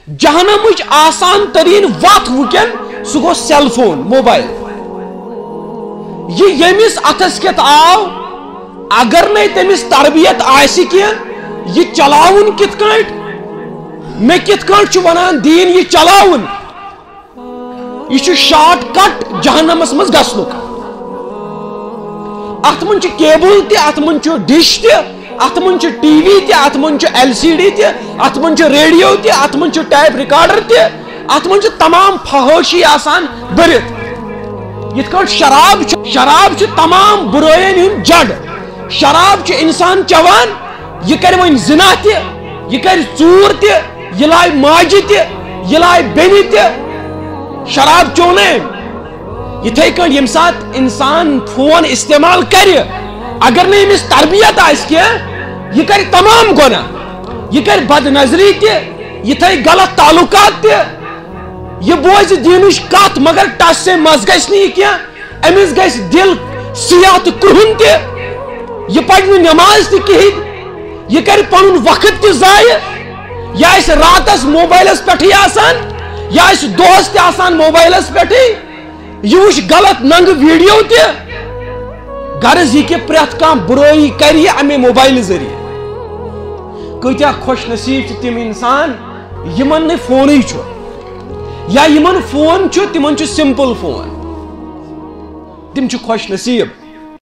جہنم آسان ترین وت وکن سہ گو سیل فون موبائل. یہ یمس اتھس کت آو اگر نئی تمس تربیت آسی کی یہ چلاون کت کٹ میں کت کٹ ونان دین یہ چلاون یہ شارٹ کٹ جہنمس مز گھنک. ات من کیبل تہ ات من ڈش تہ ات من ٹی وی تہ ات من LCD تہ ات من ریڈیو تہ ات من ٹیپ ریکارڈر تہ ات من تمام فحاشی آسان برت. یت کٹ شراب تمام برائین ہند جڑ. شراب انسان چوان یہ کر ون زنا تہ یہ کر ژور تہ یہ لائے ماجہ تہ یہ لائے بینہ تہ. شراب چونے یتھے کٹ یم سات انسان فون استعمال کر اگر نہ امس تربیت آس کی یہ کر تمام گناہ. یہ کر بد نظری تہ یہ تھے غلط تعلقات تہ یہ بوز دینش کت مگر ٹس سے مز گھس نہیں کی امس گھس دل سیاہ تو کرہن تہ. یہ پڑھ نماز تہ کہین یہ کر پن وقت تہ ضائع یا اس راتس موبائلس پہ آسان یا اس دہس تہ آسان موبائلس پہ یہ وچ غلط ننگ ویڈیو تہ غرض یہ کہ پریت کان برائی کر امے موبائل ذریعہ. کتیا خوش نصیب تم انسان یمن نہ فون یا یمن فون تمن سمپل فون تم خوش نصیب.